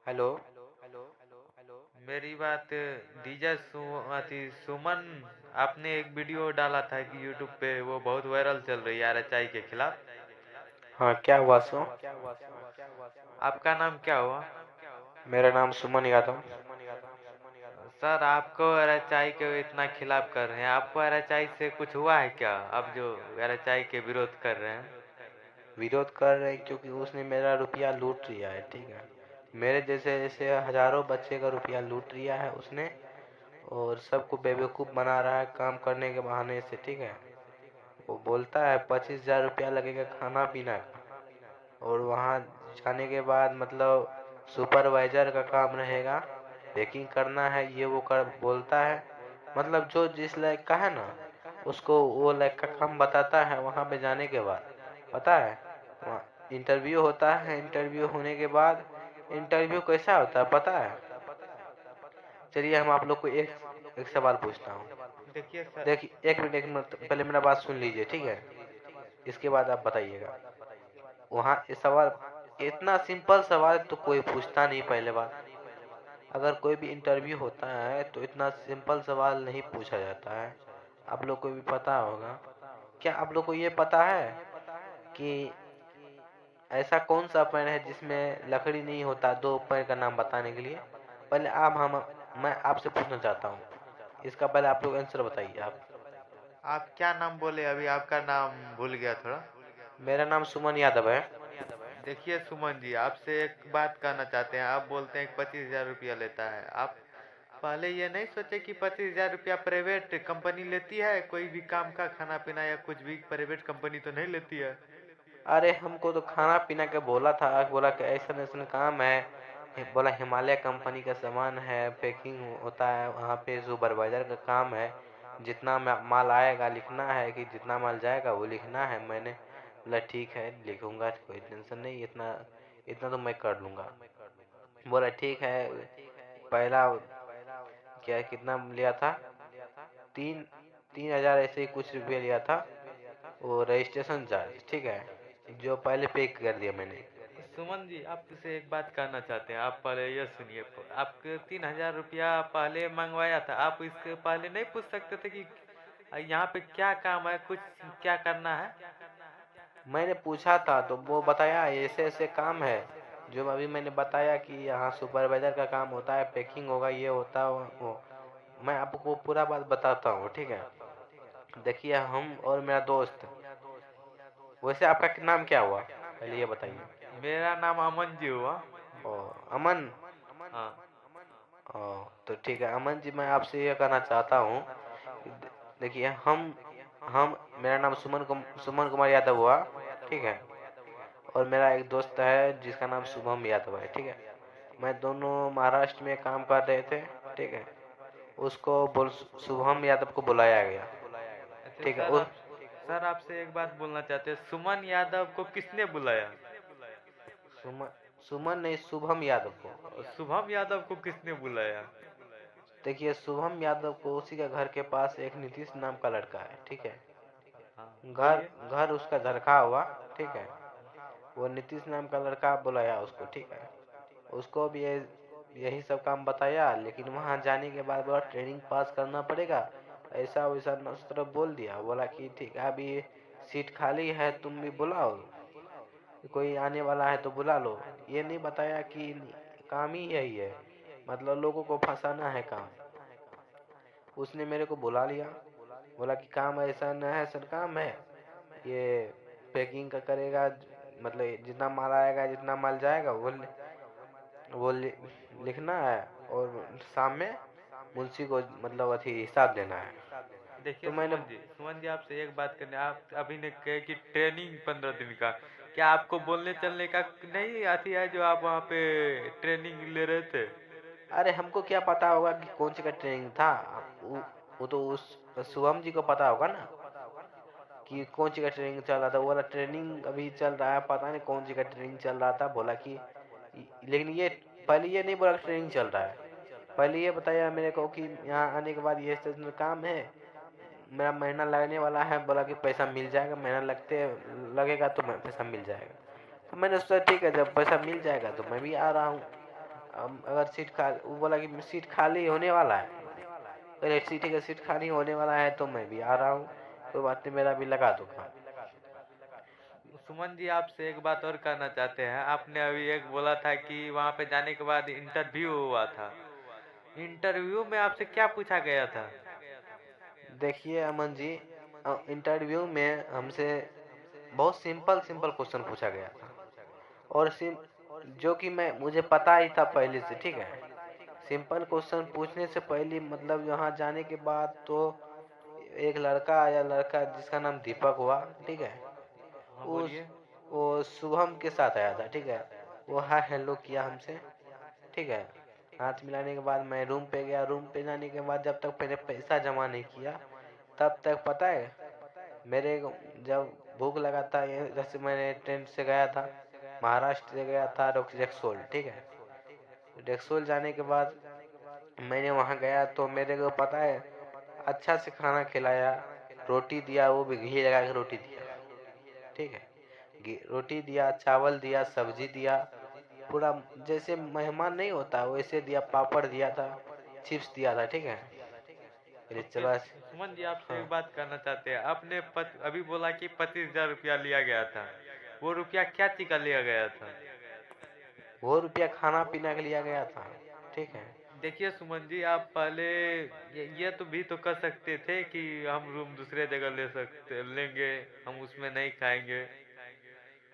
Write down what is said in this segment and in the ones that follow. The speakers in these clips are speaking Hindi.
हेलो। मेरी बात डीजे सुमन। आपने एक वीडियो डाला था कि यूट्यूब पे वो बहुत वायरल चल रही है आरएचआई के खिलाफ। हाँ, क्या हुआ सो? आपका नाम क्या हुआ? मेरा नाम सुमन यादव। सर, आपको आरएचआई के इतना खिलाफ कर रहे हैं, आपको आरएचआई से कुछ हुआ है क्या? आप जो आरएचआई के विरोध कर रहे हैं। विरोध कर रहे हैं क्योंकि उसने मेरा रुपया लूट लिया है, ठीक है। मेरे जैसे जैसे हजारों बच्चे का रुपया लूट लिया है उसने। और सबको बेवकूफ़ बना रहा है काम करने के बहाने से, ठीक है। वो बोलता है 25,000 रुपया लगेगा खाना पीना का। और वहाँ जाने के बाद मतलब सुपरवाइजर का काम रहेगा, पैकिंग करना है, ये वो कर बोलता है। मतलब जो जिस लायक का है ना, उसको वो लायक का काम बताता है। वहाँ पे जाने के बाद पता है, वहाँ इंटरव्यू होता है। इंटरव्यू होने के बाद इंटरव्यू कैसा होता है पता है? चलिए हम आप लोग को एक एक सवाल पूछता हूँ। देखिए सर। देखिए, एक मिनट पहले मेरा बात सुन लीजिए, ठीक है। इसके बाद आप बताइएगा। वहाँ ये सवाल इतना सिंपल सवाल तो कोई पूछता नहीं पहले बात। अगर कोई भी इंटरव्यू होता है तो इतना सिंपल सवाल नहीं पूछा जाता है। आप लोग को भी पता होगा। क्या आप लोग को ये पता है कि ऐसा कौन सा पेड़ है जिसमें लकड़ी नहीं होता? दो पेड़ का नाम बताने के लिए पहले आप हम मैं आपसे पूछना चाहता हूँ। इसका पहले आप लोग आंसर बताइए आप। आप क्या नाम बोले? अभी आपका नाम भूल गया थोड़ा। मेरा नाम सुमन यादव है। देखिए सुमन जी, आपसे एक बात कहना चाहते हैं। आप बोलते हैं 25,000 रुपया लेता है। आप पहले ये नहीं सोचे कि 25,000 रुपया प्राइवेट कंपनी लेती है? कोई भी काम का खाना पीना या कुछ भी प्राइवेट कंपनी तो नहीं लेती है। अरे हमको तो खाना पीना के बोला था, बोला कि ऐसा ऐसा काम है। बोला हिमालय कंपनी का सामान है, पैकिंग होता है वहाँ पे, सुपरवाइजर का काम है। जितना माल आएगा लिखना है, कि जितना माल जाएगा वो लिखना है। मैंने बोला ठीक है लिखूंगा, कोई टेंशन नहीं, इतना इतना तो मैं कर लूँगा। बोला ठीक है। पहला क्या कितना लिया था? तीन 3,000 ऐसे ही कुछ रुपये लिया था, वो रजिस्ट्रेशन चार्ज, ठीक है, जो पहले पे कर दिया मैंने। सुमन जी, आपसे एक बात कहना चाहते हैं। आप पहले ये सुनिए। आपके 3,000 रुपया पहले मंगवाया था, आप इसके पहले नहीं पूछ सकते थे कि यहाँ पे क्या काम है, कुछ क्या करना है? मैंने पूछा था तो वो बताया ऐसे ऐसे काम है। जो अभी मैंने बताया कि यहाँ सुपरवाइजर का काम होता है, पैकिंग होगा, ये होता है वो। मैं आपको पूरा बात बताता हूँ, ठीक है। देखिए हम और मेरा दोस्त। वैसे आपका नाम क्या हुआ पहले ये बताइए? मेरा नाम अमन जी हुआ। ओ, अमन। हाँ। ओ, तो ठीक है अमन जी, मैं आपसे ये कहना चाहता हूँ। देखिए हम मेरा नाम सुमन कुमार यादव हुआ, ठीक है। और मेरा एक दोस्त है जिसका नाम शुभम यादव है, ठीक है। मैं दोनों महाराष्ट्र में काम कर रहे थे, ठीक है। उसको बोल शुभम यादव को बुलाया गया, अच्छा ठीक है। सर, आप सर आपसे एक बात बोलना चाहते हैं। सुमन यादव को किसने बुलाया? सुमन सुमन नहीं, शुभम यादव को। और शुभम यादव को किसने बुलाया? देखिए शुभम यादव को उसी के घर के पास एक नीतीश नाम का लड़का है, ठीक है। हाँ, घर बोलिए। घर उसका झरखा हुआ, ठीक है। वो नीतीश नाम का लड़का बुलाया उसको, ठीक है। उसको भी यही सब काम बताया, लेकिन वहाँ जाने के बाद बोला ट्रेनिंग पास करना पड़ेगा। ऐसा वैसा उस तरफ बोल दिया। बोला कि ठीक है अभी सीट खाली है, तुम भी बुलाओ, कोई आने वाला है तो बुला लो। ये नहीं बताया कि काम ही यही है, मतलब लोगों को फंसाना है काम। उसने मेरे को बुला लिया, बोला कि काम ऐसा न है सर, काम है ये पैकिंग का करेगा। मतलब जितना माल आएगा जितना माल जाएगा वो लिखना है। और शाम में मुंशी को मतलब अथी हिसाब देना है। देखिए तो मैंने सुमन जी आपसे एक बात करनी। आप अभी ने कहे कि ट्रेनिंग 15 दिन का। क्या आपको बोलने चलने का नहीं आती है जो आप वहाँ पे ट्रेनिंग ले रहे थे? अरे हमको क्या पता होगा कि कौन सी का ट्रेनिंग था? वो तो उस शुभम जी को पता होगा ना कि कौन सी का ट्रेनिंग चल रहा था। वो वाला ट्रेनिंग अभी चल रहा है, पता नहीं कौन सी का ट्रेनिंग चल रहा था। बोला कि लेकिन ये पहले ये नहीं बोला कि ट्रेनिंग चल रहा है। पहले ये बताया मेरे को कि यहाँ आने के बाद ये स्टेशन काम है, मेरा महीना लगने वाला है। बोला कि पैसा मिल जाएगा, महीना लगेगा तो पैसा मिल जाएगा। तो मैंने सोचा ठीक है, जब पैसा मिल जाएगा तो मैं भी आ रहा हूँ। अगर सीट खाली, वो बोला कि सीट खाली होने वाला है। अरे ठीक है, सीट खाली होने वाला है तो मैं भी आ रहा हूँ, कोई बात नहीं, मेरा भी लगा दो काम। सुमन जी, आपसे एक बात और कहना चाहते हैं। आपने अभी एक बोला था कि वहाँ पे जाने के बाद इंटरव्यू हुआ था। इंटरव्यू में आपसे क्या पूछा गया था? देखिए अमन जी, इंटरव्यू में हमसे बहुत सिंपल सिंपल क्वेश्चन पूछा गया था, और जो कि मैं मुझे पता ही था पहले से, ठीक है। सिंपल क्वेश्चन पूछने से पहले मतलब यहाँ जाने के बाद तो एक लड़का आया, लड़का जिसका नाम दीपक हुआ, ठीक है। हाँ, उस बोलिए। वो शुभम के साथ आया था, ठीक है। वो हाय हेलो किया हमसे, ठीक है। हाथ मिलाने के बाद मैं रूम पे गया। रूम पे जाने के बाद जब तक मैंने पैसा जमा नहीं किया, तब तक पता है मेरे को जब भूख लगा था, जैसे मैंने ट्रेन से गया था, महाराष्ट्र से गया था रेक्सोल, ठीक है। रेक्सोल जाने के बाद मैंने वहाँ गया तो मेरे को पता है अच्छा से खाना खिलाया, रोटी दिया, वो भी घी लगा के रोटी दिया, ठीक है। रोटी दिया, चावल दिया, सब्जी दिया, पूरा जैसे मेहमान नहीं होता वैसे दिया, पापड़ दिया था, चिप्स दिया था, ठीक है। फिर ओके, चलो। सुमन जी, आपसे हाँ, एक बात करना चाहते हैं। आपने अभी बोला कि 25,000 रुपया लिया गया था। वो रुपया क्या चीज का लिया गया था? वो रुपया खाना पीना के लिया गया था, ठीक है। देखिए सुमन जी, आप पहले ये तो भी तो कर सकते थे कि हम रूम दूसरे जगह लेंगे, हम उसमें नहीं खाएंगे।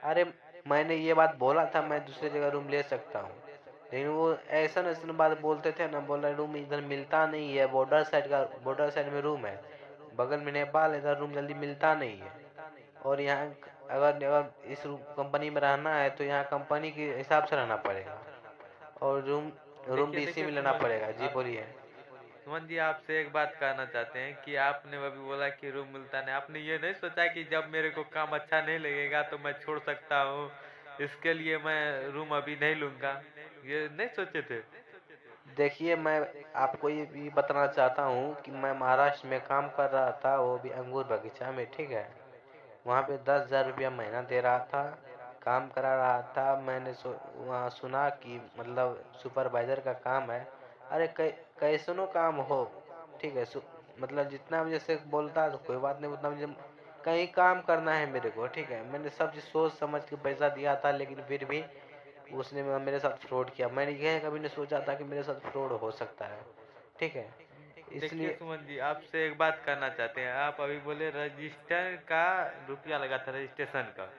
अरे मैंने ये बात बोला था, मैं दूसरी जगह रूम ले सकता हूँ, लेकिन वो ऐसा ऐसा बात बोलते थे ना, बोल रहे रूम इधर मिलता नहीं है, बॉर्डर साइड में रूम है, बगल में नेपाल, इधर रूम जल्दी मिलता नहीं है। और यहाँ अगर अगर इस कंपनी में रहना है तो यहाँ कंपनी के हिसाब से रहना पड़ेगा, और रूम रूम देखिए भी इसी देखिए में लेना सुमन जी, पड़ेगा। जी आप बोलिए। सुमन जी, आपसे एक बात कहना चाहते हैं कि आपने अभी बोला कि रूम मिलता नहीं। आपने ये नहीं सोचा कि जब मेरे को काम अच्छा नहीं लगेगा तो मैं छोड़ सकता हूँ, इसके लिए मैं रूम अभी नहीं लूंगा? ये नहीं सोचे थे? देखिए मैं आपको ये भी बताना चाहता हूँ कि मैं महाराष्ट्र में काम कर रहा था, वो भी अंगूर बगीचा में, ठीक है। वहाँ पे 10,000 रुपया महीना दे रहा था, काम करा रहा था। मैंने वहाँ सुना कि मतलब सुपरवाइजर का काम है। अरे कैसनो काम हो, ठीक है। मतलब जितना मुझे से बोलता है तो कोई बात नहीं, उतना मुझे कहीं काम करना है मेरे को, ठीक है। मैंने सब चीज़ सोच समझ के पैसा दिया था, लेकिन फिर भी उसने मेरे साथ फ्रॉड किया। मैंने यह कभी नहीं सोचा था कि मेरे साथ फ्रॉड हो सकता है, ठीक है। देखिए इसलिए सुमन जी, आपसे एक बात करना चाहते हैं। आप अभी बोले रजिस्टर का रुपया लगा था, रजिस्ट्रेशन का।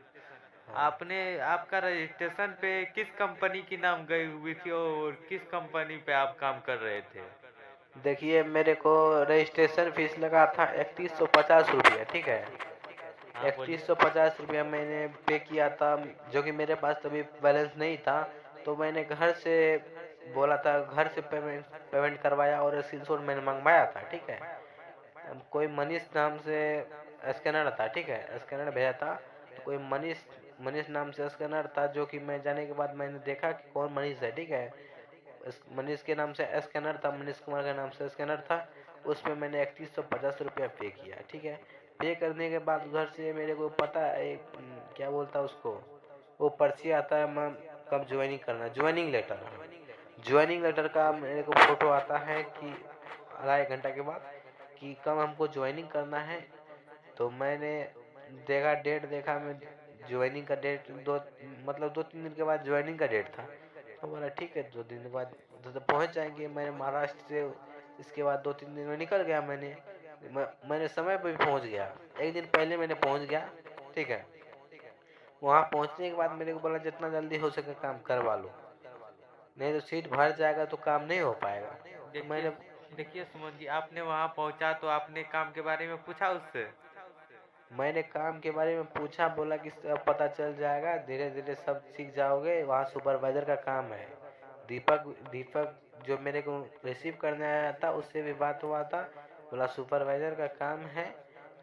हाँ, आपने आपका रजिस्ट्रेशन पे किस कंपनी की नाम गई हुई थी और किस कंपनी पे आप काम कर रहे थे? देखिए मेरे को रजिस्ट्रेशन फीस लगा था 3150 रुपया, ठीक है। हाँ, बोलिए। 3150 रुपया मैंने पे किया था, जो कि मेरे पास तभी बैलेंस नहीं था। तो मैंने घर से बोला था, घर से पेमेंट पेमेंट करवाया, और स्क्रीनशॉट मैंने मंगवाया था, ठीक है। कोई मनीष नाम से स्कैनर था, ठीक है, स्कैनर भेजा था। तो कोई मनीष मनीष नाम से स्कैनर था, जो कि मैं जाने के बाद मैंने देखा कि कौन मनीष है, ठीक है। मनीष के नाम से स्कैनर था, मनीष कुमार के नाम से स्कैनर था। उसमें मैंने 3150 रुपया पे किया, ठीक है। पे करने के बाद उधर से मेरे को पता है क्या बोलता है उसको, वो पर्ची आता है, मैं कब ज्वाइनिंग करना, ज्वाइनिंग लेटर का मेरे को फोटो आता है कि आधा एक घंटा के बाद कि कब हमको ज्वाइनिंग करना है। तो मैंने देखा, डेट देखा मैं, ज्वाइनिंग का डेट दो, मतलब 2-3 दिन के बाद ज्वाइनिंग का डेट था। तो बोला ठीक है, 2 दिन के बाद तो पहुंच जाएंगे। मैंने महाराष्ट्र से इसके बाद 2-3 दिन में निकल गया। मैंने समय पर भी पहुंच गया, एक दिन पहले मैंने पहुंच गया, ठीक है। वहां पहुंचने के बाद मेरे को बोला जितना जल्दी हो सके काम करवा लो, नहीं तो सीट भर जाएगा तो काम नहीं हो पाएगा। तो देखिए मैंने देखिए सुमन जी, आपने वहाँ पहुँचा तो आपने काम के बारे में पूछा उससे? मैंने काम के बारे में पूछा, बोला कि सब पता चल जाएगा, धीरे धीरे सब सीख जाओगे, वहाँ सुपरवाइजर का काम है। दीपक दीपक जो मेरे को रिसीव करने आया था, उससे भी बात हुआ था। बोला सुपरवाइजर का काम है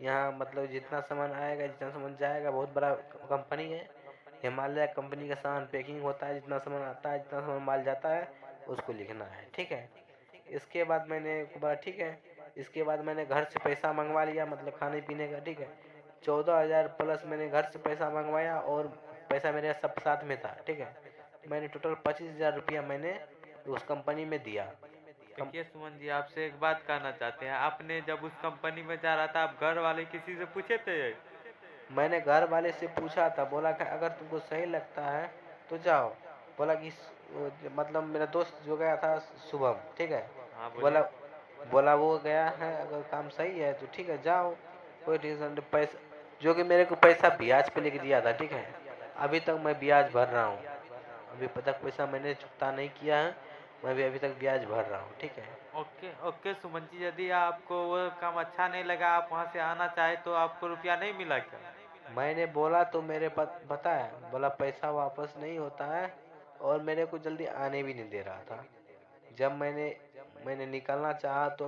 यहाँ, मतलब जितना सामान आएगा जितना सामान जाएगा, बहुत बड़ा कंपनी है, हिमालय कंपनी का सामान पैकिंग होता है, जितना सामान आता है जितना सामान माल जाता है उसको लिखना है, ठीक है। इसके बाद मैंने बोला ठीक है। इसके बाद मैंने घर से पैसा मंगवा लिया, मतलब खाने पीने का, ठीक है। 14,000 प्लस मैंने घर से पैसा मंगवाया, और पैसा मेरे सब साथ में था, ठीक है। मैंने टोटल 25,000 रुपया मैंने उस कंपनी में दिया। देखिए सुमन जी, आपसे एक बात कहना चाहते हैं, आपने जब उस कंपनी में जा रहा था, आप घर वाले किसी से पूछे थे? मैंने घर वाले से पूछा था, बोला कि अगर तुमको सही लगता है तो जाओ। बोला कि मतलब मेरा दोस्त जो गया था शुभम, ठीक है, हाँ बोला बोलिए। बोला वो गया है, अगर काम सही है तो ठीक है जाओ, कोई टेंशन नहीं। पैसा जो कि मेरे को पैसा ब्याज पे लेके दिया था, ठीक है, अभी तक मैं ब्याज भर रहा हूँ। अभी तक पैसा मैंने चुकता नहीं किया है, मैं भी अभी तक ब्याज भर रहा हूँ, ठीक है। ओके ओके सुमन जी, यदि आपको वो काम अच्छा नहीं लगा, आप वहाँ से आना चाहे तो आपको रुपया नहीं मिला क्या? मैंने बोला तो मेरे पता है, बोला पैसा वापस नहीं होता है, और मेरे को जल्दी आने भी नहीं दे रहा था। जब मैंने निकलना चाहा तो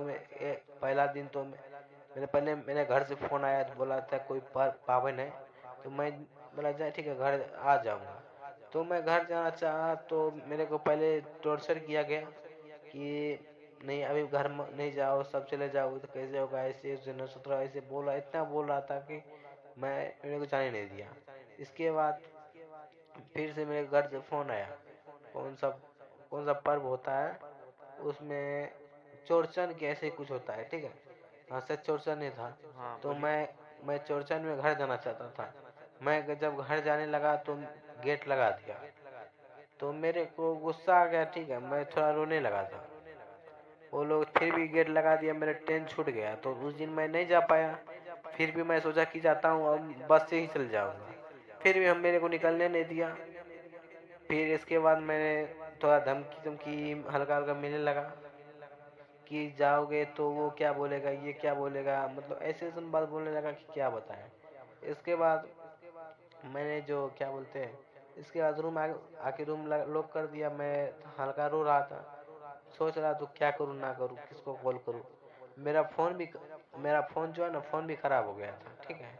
पहला दिन तो मेरे पहले मेरे घर से फ़ोन आया तो बोला था कोई पावन है, तो मैं बोला जाए ठीक है घर आ जाऊंगा। तो मैं घर जाना चाहा तो मेरे को पहले टॉर्चर किया गया कि नहीं अभी घर नहीं जाओ, सब चले जाओ तो कैसे होगा, ऐसे जनरल सत्रह ऐसे बोला, इतना बोल रहा था कि मेरे को जाने नहीं दिया। इसके बाद फिर से मेरे घर से फ़ोन आया, कौन सा कौन सा पर्व होता है उसमें, चौरचन के ऐसे कुछ होता है, ठीक है। हाँ सच चौरचन ही था। हाँ तो बोलिए। मैं चौरचन में घर जाना चाहता था। मैं जब घर जाने लगा तो गेट लगा दिया, तो मेरे को गुस्सा आ गया, ठीक है, मैं थोड़ा रोने लगा था। वो लोग फिर भी गेट लगा दिया, मेरा ट्रेन छूट गया, तो उस दिन मैं नहीं जा पाया। फिर भी मैं सोचा कि जाता हूँ और बस से ही चल जाऊंगा, फिर भी हम मेरे को निकलने नहीं दिया। फिर इसके बाद मैंने थोड़ा धमकी धमकी हल्का हल्का मिलने लगा कि जाओगे तो वो क्या बोलेगा, ये क्या बोलेगा, मतलब ऐसे ऐसे बात बोलने लगा कि क्या बताएं। इसके बाद मैंने जो क्या बोलते हैं, इसके बाद रूम आके रूम लॉक कर दिया। मैं हल्का रो रहा था, सोच रहा तो क्या करूँ ना करूँ, किसको कॉल करूँ। मेरा फ़ोन भी मेरा फ़ोन जो है ना, फ़ोन भी ख़राब हो गया था, ठीक है।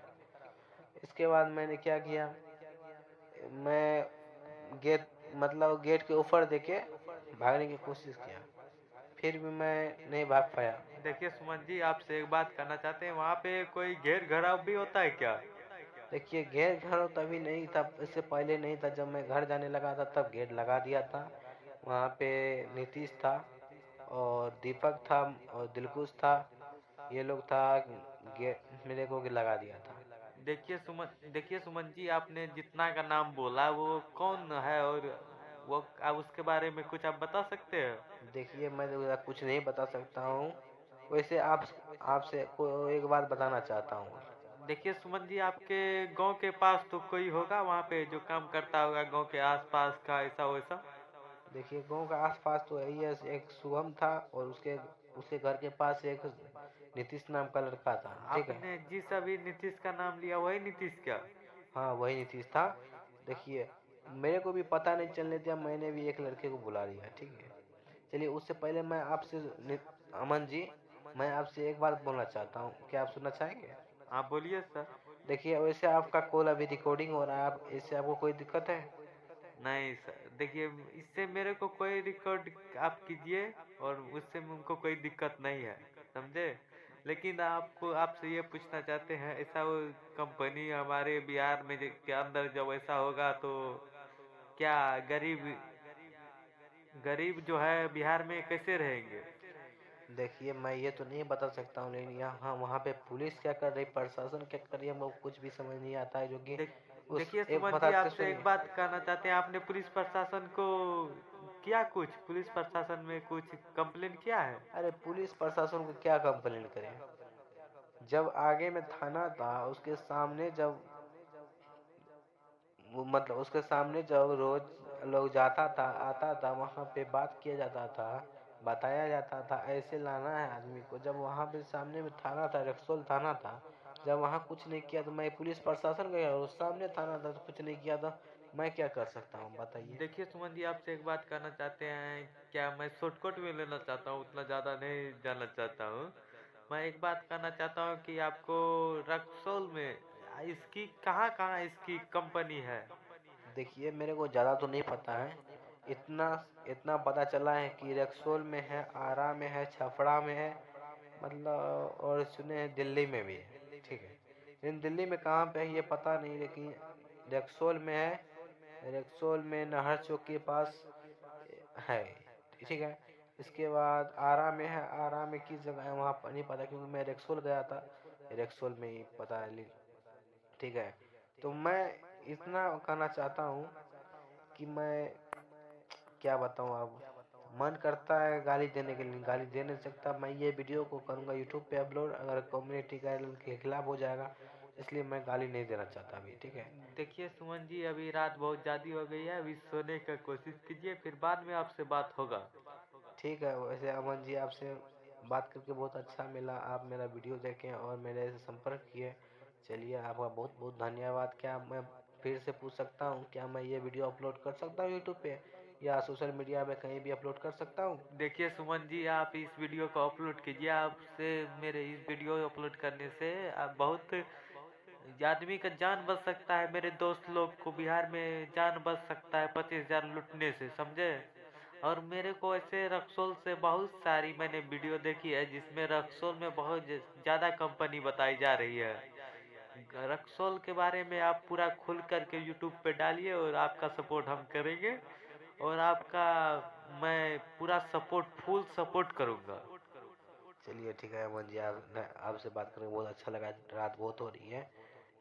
इसके बाद मैंने क्या किया, मैं गेट मतलब गेट के ऊपर देके भागने की कोशिश किया, फिर भी मैं नहीं भाग पाया। देखिए सुमन जी, आपसे एक बात करना चाहते हैं, वहाँ पे कोई घेर घराव भी होता है क्या? देखिए गेट घर तभी नहीं था, इससे पहले नहीं था, जब मैं घर जाने लगा था तब गेट लगा दिया था। वहाँ पे नीतीश था और दीपक था और दिलकुश था, ये लोग था, गेट मेरे को लगा दिया था। देखिए सुमन जी, आपने जितना का नाम बोला वो कौन है, और वो आप उसके बारे में कुछ आप बता सकते हैं? देखिए मैं तो कुछ नहीं बता सकता हूँ। वैसे आपसे एक बात बताना चाहता हूँ। देखिए सुमन जी, आपके गांव के पास तो कोई होगा वहाँ पे जो काम करता होगा, गांव के आसपास का ऐसा वैसा। देखिए गांव का आसपास तो यही है, एक शुभम था और उसके उसके घर के पास एक नीतीश नाम का लड़का था, ठीक है। आपने जिस अभी नीतीश का नाम लिया वही नीतीश क्या? हाँ वही नीतीश था। देखिए मेरे को भी पता नहीं चलने दिया, मैंने भी एक लड़के को बुला लिया, ठीक है। चलिए उससे पहले मैं आपसे अमन जी, मैं आपसे एक बात बोलना चाहता हूँ, क्या आप सुनना चाहेंगे? आप बोलिए सर। देखिए वैसे आपका कॉल अभी रिकॉर्डिंग हो रहा है, आप इससे आपको कोई दिक्कत है? नहीं सर, देखिए इससे मेरे को कोई रिकॉर्ड आप कीजिए, और उससे मुझको कोई दिक्कत नहीं है, समझे। लेकिन आपको आपसे ये पूछना चाहते हैं, ऐसा वो कंपनी हमारे बिहार में के अंदर जब ऐसा होगा तो क्या गरीब गरीब जो है बिहार में कैसे रहेंगे? देखिए मैं ये तो नहीं बता सकता हूँ, लेकिन यहाँ वहाँ पे पुलिस क्या कर रही, प्रशासन क्या कर रही है, हमको कुछ भी समझ नहीं आता है, जो कि देख उस देखिए एक सुमन जी, बताते आपसे एक सुनिए। बात कहना चाहते हैं, आपने पुलिस प्रशासन को किया कुछ, पुलिस प्रशासन में कुछ कंप्लेन किया है? अरे पुलिस प्रशासन को क्या कंप्लेन करें, जब आगे में थाना था उसके सामने, जब मतलब उसके सामने जब रोज लोग जाता था आता था, वहाँ पे बात किया जाता था, बताया जाता था ऐसे लाना है आदमी को। जब वहाँ पे सामने में थाना था, रक्सौल थाना था, जब वहाँ कुछ नहीं किया तो मैं पुलिस प्रशासन गया, और सामने थाना था तो कुछ नहीं किया, तो मैं क्या कर सकता हूँ बताइए। देखिए सुमन जी, आपसे एक बात कहना चाहते हैं, क्या मैं शॉर्टकट में लेना चाहता हूँ, उतना ज़्यादा नहीं जानना चाहता हूँ। मैं एक बात कहना चाहता हूँ कि आपको रक्सौल में इसकी कहाँ कहाँ इसकी कंपनी है? देखिए मेरे को ज़्यादा तो नहीं पता है, इतना इतना पता चला है कि रक्सौल में है, आरा में है, छपरा में है, मतलब और सुने हैं दिल्ली में भी है, ठीक है। लेकिन दिल्ली में कहाँ पे है ये पता नहीं, लेकिन रक्सौल में है। रक्सौल में नहर चौक के पास है, ठीक है। इसके बाद आरा में है, आरा में किस जगह है वहाँ पर नहीं पता, क्योंकि मैं रेक्सोल गया था, रेक्सोल में ही पता है ठीक है। तो मैं इतना कहना चाहता हूँ कि मैं क्या बताऊँ अब, मन करता है गाली देने के लिए, गाली दे नहीं सकता। मैं ये वीडियो को करूँगा यूट्यूब पे अपलोड, अगर कम्युनिटी गाइडलाइन के खिलाफ हो जाएगा, इसलिए मैं गाली नहीं देना चाहता अभी, ठीक है। देखिए सुमन जी, अभी रात बहुत ज़्यादा हो गई है, अभी सोने का कोशिश कीजिए, फिर बाद में आपसे बात होगा। ठीक है। वैसे अमन जी, आपसे बात करके बहुत अच्छा मिला, आप मेरा वीडियो देखें और मेरे से संपर्क किए। चलिए, आपका बहुत बहुत धन्यवाद। क्या मैं फिर से पूछ सकता हूँ, क्या मैं ये वीडियो अपलोड कर सकता हूँ यूट्यूब पे या सोशल मीडिया में कहीं भी अपलोड कर सकता हूँ? देखिए सुमन जी, आप इस वीडियो को अपलोड कीजिए। आपसे मेरे इस वीडियो अपलोड करने से आप बहुत आदमी का जान बच सकता है। मेरे दोस्त लोग को बिहार में जान बच सकता है 25,000 लूटने से, समझे। और मेरे को ऐसे रक्सोल से बहुत सारी मैंने वीडियो देखी है जिसमें रक्सोल में बहुत ज़्यादा कंपनी बताई जा रही है। रक्सोल के बारे में आप पूरा खुल करके यूट्यूब पे डालिए और आपका सपोर्ट हम करेंगे, और आपका मैं पूरा सपोर्ट, फुल सपोर्ट करूंगा। चलिए ठीक है अमन जी, आपसे बात करके बहुत अच्छा लगा। रात बहुत हो रही है,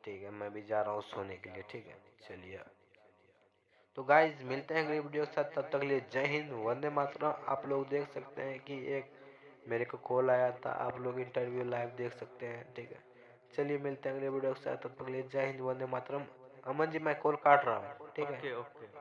ठीक है, मैं भी जा रहा हूँ सोने के लिए, ठीक है। चलिए, तो गाइज मिलते हैं अगले वीडियो के साथ, तब तक के लिए जय हिंद, वंदे मातरम। आप लोग देख सकते हैं कि एक मेरे को कॉल आया था, आप लोग इंटरव्यू लाइव देख सकते हैं, ठीक है। चलिए मिलते हैं अगले वीडियो के साथ, तब तक के लिए जय हिंद, वंदे मातरम। अमन जी, मैं कॉल काट रहा हूँ, ठीक है। Okay okay.